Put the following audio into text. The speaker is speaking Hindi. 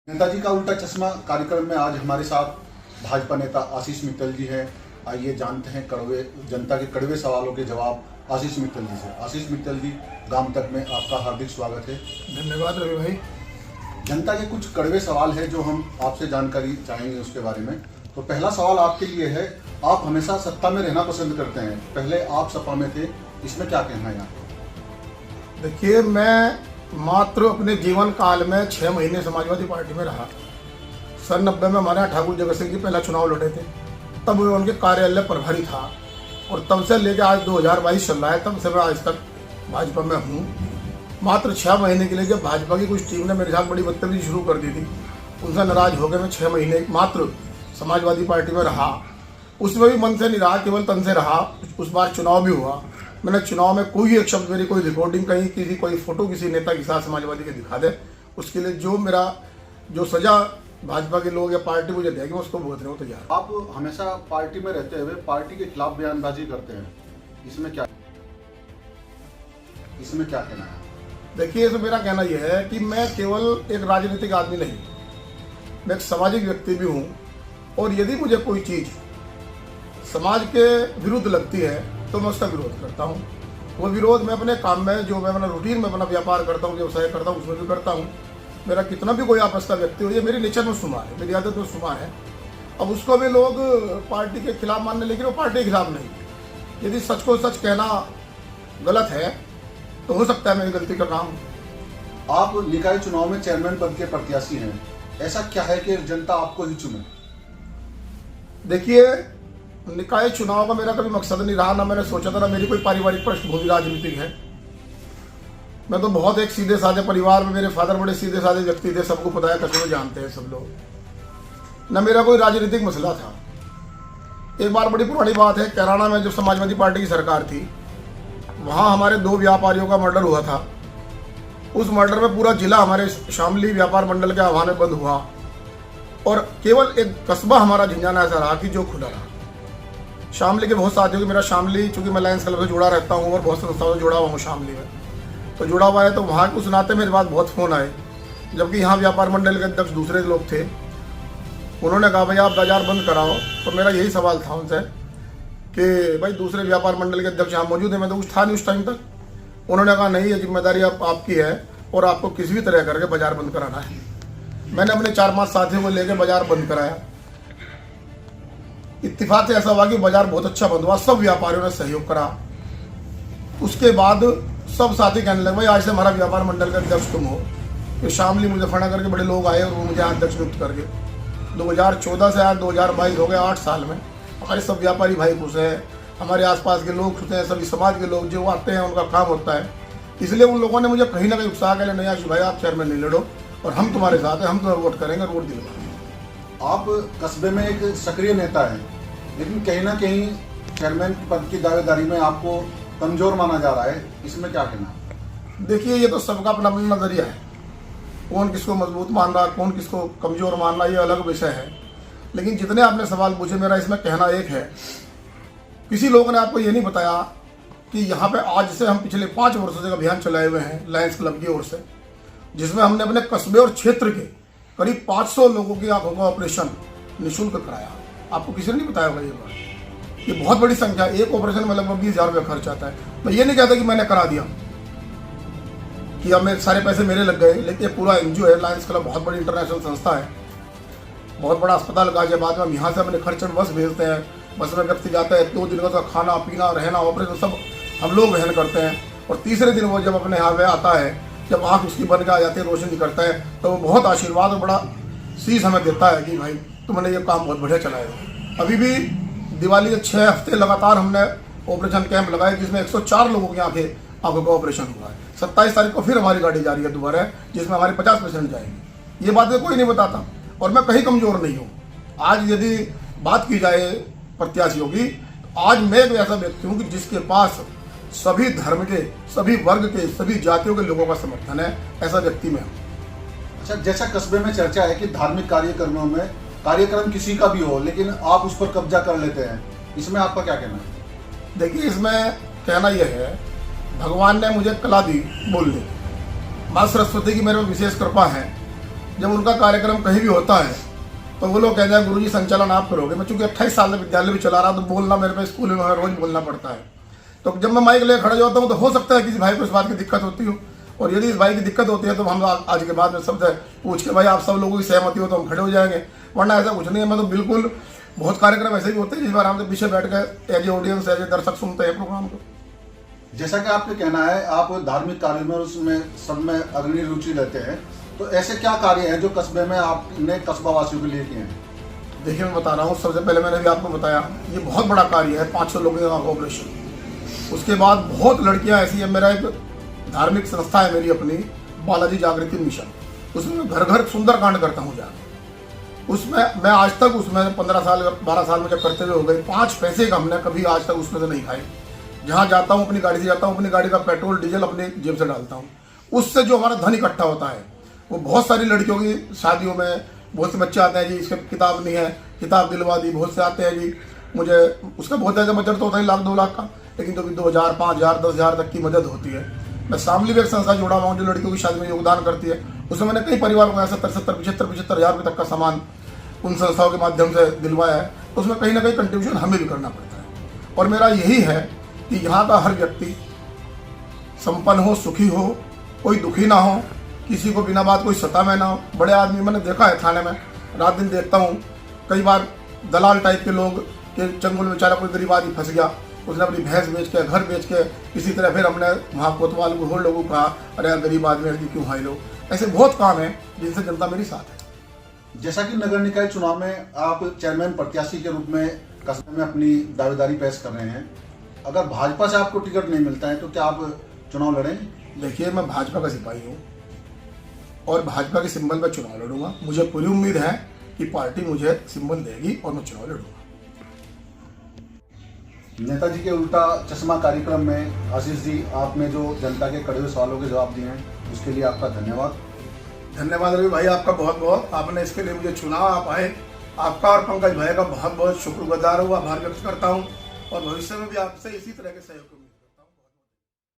नेताजी का उल्टा चश्मा कार्यक्रम में आज हमारे साथ भाजपा नेता आशीष मित्तल जी हैं। आइए जानते हैं जनता के कड़वे सवालों के जवाब आशीष मित्तल जी से। आशीष मित्तल जी, गांव तक में आपका हार्दिक स्वागत है। धन्यवाद रवि भाई। जनता के कुछ कड़वे सवाल है जो हम आपसे जानकारी चाहेंगे उसके बारे में। तो पहला सवाल आपके लिए है, आप हमेशा सत्ता में रहना पसंद करते हैं, पहले आप सपा में थे, इसमें क्या कहना है यहाँ? देखिए, मैं मात्र अपने जीवन काल में 6 महीने समाजवादी पार्टी में रहा। सन 90 में हमारे यहाँ ठाकुर जगत सिंह जी पहला चुनाव लड़े थे, तब मैं उनके कार्यालय प्रभारी था और तब से लेकर आज 2022 चल रहा है, तब से मैं आज तक भाजपा में हूँ। मात्र 6 महीने के लिए जब भाजपा की कुछ टीम ने मेरे साथ बड़ी बदतमीजी शुरू कर दी थी, उनसे नाराज होकर मैं 6 महीने मात्र समाजवादी पार्टी में रहा। उसमें भी मन से नहीं रहा, केवल तन से रहा। उस बार चुनाव भी हुआ, मैंने चुनाव में कोई एक शब्द, मेरी कोई रिकॉर्डिंग कहीं किसी कोई फोटो किसी नेता के साथ समाजवादी के दिखा दे, उसके लिए जो सजा भाजपा के लोग या पार्टी मुझे देगी मैं उसको भुगतने को तैयार। आप हमेशा पार्टी में रहते हुए पार्टी के खिलाफ बयानबाजी करते हैं, इसमें क्या कहना है? देखिए, इसमें मेरा कहना यह है कि मैं केवल एक राजनीतिक आदमी नहीं, मैं एक सामाजिक व्यक्ति भी हूँ और यदि मुझे कोई चीज़ समाज के विरुद्ध लगती है तो मैं उसका विरोध करता हूँ। वो विरोध मैं अपने काम में, जो मैं अपना रूटीन में अपना व्यापार करता हूँ, व्यवसाय करता हूँ, उसमें भी करता हूँ। मेरा कितना भी कोई आपस का व्यक्ति हो, ये मेरी नेचर में सुमा है, मेरी आदत में सुमा है। अब उसको भी लोग पार्टी के खिलाफ मानने, लेकिन वो पार्टी के खिलाफ नहीं। यदि सच को सच कहना गलत है तो हो सकता है मैं गलती कर रहा हूँ। आप निकाय चुनाव में चेयरमैन पद के प्रत्याशी हैं, ऐसा क्या है कि जनता आपको ही चुने? देखिए, निकाय चुनाव का मेरा कभी मकसद नहीं रहा, ना मैंने सोचा था, ना मेरी कोई पारिवारिक पृष्ठभूमि राजनीतिक है। मैं तो बहुत एक सीधे साधे परिवार में, मेरे फादर बड़े सीधे साधे व्यक्ति थे, सबको पता है, कसम जानते हैं सब लोग। ना मेरा कोई राजनीतिक मसला था। एक बार बड़ी पुरानी बात है, कैराना में जब समाजवादी पार्टी की सरकार थी, वहाँ हमारे 2 व्यापारियों का मर्डर हुआ था। उस मर्डर में पूरा जिला हमारे शामली व्यापार मंडल के आह्वान में बंद हुआ और केवल एक कस्बा हमारा झंझाना ऐसा रहा कि जो खुला रहा। शामली के बहुत साथियों की, मेरा शामली, चूंकि मैं लायंस क्लब से जुड़ा रहता हूँ और बहुत संस्थाओं से जुड़ा हुआ हूँ शामली में, तो जुड़ा हुआ है, तो वहाँ के उस नाते मेरे पास बहुत फ़ोन आए। जबकि यहाँ व्यापार मंडल के अध्यक्ष दूसरे लोग थे, उन्होंने कहा भाई आप बाजार बंद कराओ। तो मेरा यही सवाल था उनसे कि भाई दूसरे व्यापार मंडल के अध्यक्ष यहाँ मौजूद है, मैं तो कुछ था नहीं उस टाइम तक। उन्होंने कहा नहीं, ये जिम्मेदारी आपकी है और आपको किसी भी तरह करके बाजार बंद कराना है। मैंने अपने 4-5 साथियों को लेकर बाजार बंद कराया। इत्तेफाक से ऐसा हुआ कि बाजार बहुत अच्छा बंद हुआ, सब व्यापारियों ने सहयोग करा। उसके बाद सब साथी कहने लगे भाई आज से हमारा व्यापार मंडल का अध्यक्ष तुम हो। फिर शामली मुजफ्फरनगर के बड़े लोग आए और वो मुझे अध्यक्ष नियुक्त करके 2014 से आज 2022 हो गए, 8 साल में हमारे सब व्यापारी भाई खुश हैं, हमारे आसपास के लोग खुश हैं, सभी समाज के लोग जो आते हैं उनका काम होता है। इसलिए उन लोगों ने मुझे कहीं ना कहीं उत्साह के लिए, नहीं आशीष भाई आप चेयरमैन नहीं लड़ो और हम तुम्हारे साथ हैं, हम तुम्हें वोट करेंगे और वोट दिलवाएंगे। आप कस्बे में एक सक्रिय नेता हैं, लेकिन कहीं ना कहीं चेयरमैन पद की दावेदारी में आपको कमजोर माना जा रहा है, इसमें क्या कहना? देखिए, ये तो सबका अपना अपना नजरिया है, कौन किसको मजबूत मान रहा, कौन किसको कमजोर मान रहा, ये अलग विषय है। लेकिन जितने आपने सवाल पूछे, मेरा इसमें कहना एक है, किसी लोगों ने आपको ये नहीं बताया कि यहाँ पे आज से हम पिछले 5 वर्षों से अभियान चलाए हुए हैं लायंस क्लब की ओर से, जिसमें हमने अपने कस्बे और क्षेत्र के करीब 500 लोगों की आंखों का ऑपरेशन निःशुल्क कराया। आपको किसी ने नहीं बताया होगा ये बात। ये बहुत बड़ी संख्या, एक ऑपरेशन में लगभग 20,000 रुपये खर्च आता है। मैं ये नहीं कहता कि मैंने करा दिया, कि अब सारे पैसे मेरे लग गए, लेकिन ये पूरा एनजीओ है, लायंस क्लब बहुत बड़ी इंटरनेशनल संस्था है, बहुत बड़ा अस्पताल गाजियाबाद में। हम यहाँ से अपने खर्च में बस भेजते हैं, बस में व्यक्ति जाता है, 2 दिन का खाना पीना रहना ऑपरेशन सब हम लोग वहन करते हैं। और तीसरे दिन वो जब अपने यहाँ पे आता है, जब आँख उसकी बन के आ जाती है, रोशनी करता है, तो वो बहुत आशीर्वाद और बड़ा शीश हमें देता है कि भाई तुमने ये काम बहुत बढ़िया चलाया। अभी भी दिवाली के 6 हफ्ते लगातार हमने ऑपरेशन कैंप लगाए, जिसमें 104 लोगों की आंखों का ऑपरेशन हुआ है। 27 तारीख को फिर हमारी गाड़ी जा रही है दोबारा, जिसमें हमारे 50 पेशेंट जाएंगे। ये बातें कोई नहीं बताता और मैं कहीं कमजोर नहीं हूँ। आज यदि बात की जाए प्रत्याशियों की, तो आज मैं एक ऐसा व्यक्ति हूँ कि जिसके पास सभी धर्म के, सभी वर्ग के, सभी जातियों के लोगों का समर्थन है, ऐसा व्यक्ति मैं हूँ। अच्छा, जैसा कस्बे में चर्चा है कि धार्मिक कार्यक्रमों में कार्यक्रम किसी का भी हो लेकिन आप उस पर कब्जा कर लेते हैं, इसमें आपका क्या कहना है? देखिए, इसमें कहना यह है, भगवान ने मुझे कला दी बोलने की, माँ सरस्वती की मेरे में विशेष कृपा है जब उनका कार्यक्रम कहीं भी होता है तो वो लोग कहते हैं गुरुजी संचालन आप करोगे। मैं चूंकि 28 साल में विद्यालय भी चला रहा तो बोलना मेरे पे स्कूल में रोज बोलना पड़ता है। तो जब मैं माइक लेकर खड़ा होता हूँ तो हो सकता है किसी भाई को इस बात की दिक्कत होती हो, और यदि इस भाई की दिक्कत होती है तो हम आज के बाद में शब्द पूछ के भाई आप सब लोगों की सहमति हो तो हम खड़े हो जाएंगे, वरना ऐसा कुछ नहीं है। मैं तो बिल्कुल, बहुत कार्यक्रम ऐसे भी होते हैं जिस बार हम पीछे बैठ कर as a audience as a दर्शक सुनते हैं प्रोग्राम को। जैसा कि आपका कहना है आप धार्मिक कार्यों में उसमें सब में अग्रणी रुचि लेते हैं, तो ऐसे क्या कार्य हैं जो कस्बे में आपने कस्बा वासियों के लिए किए हैं? देखिए मैं बता रहा हूँ, सबसे पहले मैंने भी आपको बताया ये बहुत बड़ा कार्य है, 500 लोगों का ऑपरेशन। उसके बाद बहुत लड़कियां ऐसी है, मेरा एक धार्मिक संस्था है मेरी अपनी, बालाजी जागृति मिशन, उसमें घर घर सुंदरकांड करता हूँ जाकर। उसमें मैं आज तक उसमें 15 साल 12 साल मुझे करते हुए हो गए, 5 पैसे का हमने कभी आज तक उसमें से नहीं खाए। जहाँ जाता हूँ अपनी गाड़ी से जाता हूँ, अपनी गाड़ी का पेट्रोल डीजल अपनी जेब से डालता हूँ। उससे जो हमारा धन इकट्ठा होता है वो बहुत सारी लड़कियों की शादियों में, बहुत से बच्चे आते हैं जी इसके किताब नहीं है, किताब दिलवा दी। बहुत से आते हैं जी मुझे उसका बहुत ज़्यादा बजट तो होता है 1 लाख 2 लाख का, लेकिन तो भी 2000 5000 10,000 तक की मदद होती है। मैं शामली भी एक संस्था जोड़ा हुआ हूँ जो लड़कियों की शादी में योगदान करती है। उसमें मैंने कई परिवारों को ऐसा 75 हज़ार रुपये तक का सामान उन संस्थाओं के माध्यम से दिलवाया है। तो उसमें कहीं ना कहीं कंट्रीब्यूशन हमें भी करना पड़ता है। और मेरा यही है कि यहाँ का हर व्यक्ति संपन्न हो, सुखी हो, कोई दुखी ना हो, किसी को बिना बात कोई सता में ना हो। बड़े आदमी मैंने देखा है थाने में, रात दिन देखता हूँ, कई बार दलाल टाइप के लोग के चंगुल में बेचारा कोई गरीब आदमी फंस गया, उसने अपनी भैंस बेच के, घर बेच के, इसी तरह फिर हमने वहाँ कोतवाल को और लोगों को कहा अरे यार गरीब आदमी है क्यों भाई लोग। ऐसे बहुत काम है जिनसे जनता मेरी साथ है। जैसा कि नगर निकाय चुनाव में आप चेयरमैन प्रत्याशी के रूप में कस्बे में अपनी दावेदारी पेश कर रहे हैं, अगर भाजपा से आपको टिकट नहीं मिलता है तो क्या आप चुनाव लड़ेंगे? देखिए मैं भाजपा का सिपाही हूँ और भाजपा के सिंबल पर चुनाव लड़ूंगा। मुझे पूरी उम्मीद है कि पार्टी मुझे सिंबल देगी और मैं चुनाव लड़ूंगा। नेताजी के उल्टा चश्मा कार्यक्रम में आशीष जी आपने जो जनता के कड़वे सवालों के जवाब दिए हैं उसके लिए आपका धन्यवाद। धन्यवाद रवि भाई, आपका बहुत बहुत, आपने इसके लिए मुझे चुना, आप आए, आपका और पंकज भाई का बहुत बहुत शुक्रगुजार हूँ, आभार व्यक्त करता हूँ और भविष्य में भी आपसे इसी तरह के सहयोग